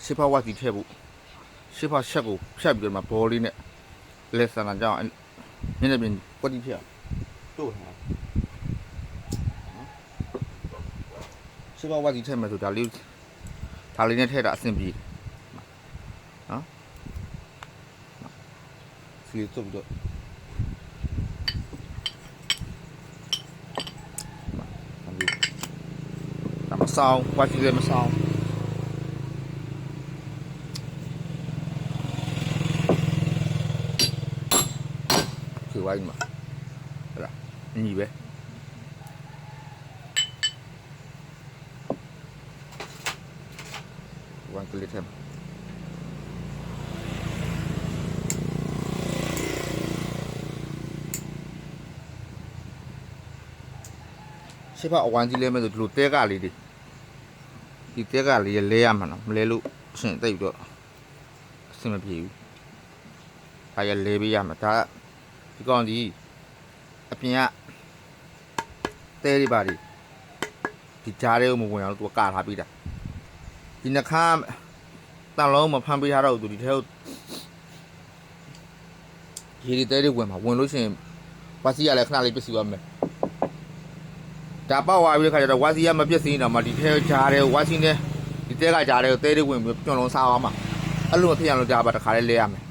ရှစ်ဖက်ဝါစီထည့်ဖို့ရှစ်ဖက်ချက်ကိုဖြတ်ပြီးတော့မှဘောလေးနဲ့လက်ဆန်လာကြအောင်မျက်နှာပြင်ကွက်တိဖြစ်အောင်တို့ထားရှစ်ဖက်ဝါစီထည့်မယ်ဆိုဒါလေးနဲ့ထည့်တာအဆင်ပြေနော်စီစုပ်တော့ဒါမဆောင်ဝါစီလည်းမဆောင်ဝိုင်းမှာဟဲ့လားညီပဲဝမ်ကလစ်ထမ်ရှေ့ကအဝမ်းကြီးလဲမဲ့ဆိုဒီလိုတဲကလေးတွေဒီတဲကလေးလဲရမှာနော်မလဲလို့အရှင်တိတ်ပြီးတော့အဆင်မပြေဘူးဒါရလဲပေးရမှာဒါဒီကောင်ကြီးအပြင်ကတဲတွေပါဒီကြားထဲကိုမဝင်အောင်သူကကာထားပြီးတာဒီနှခမ်းတန်လုံးမဖမ်းပေးထားတော့သူဒီထဲကိုရေဒီတဲတွေဝင်မှာဝင်လို့ရှိရင်ဝါစီရလည်းခဏလေးပြစ်စီသွားမယ်ဒါပေါက်သွားပြီးတဲ့ခါကျတော့ဝါစီရမပြစ်စီတော့မှဒီထဲကြားထဲဝါစီနဲ့ဒီတဲကကြားထဲကိုတဲတွေဝင်ပြီးပြုံလုံးစားသွားမှာအဲ့လိုမဖြစ်အောင်လို့ကြားပါတခါလေးလဲရမယ်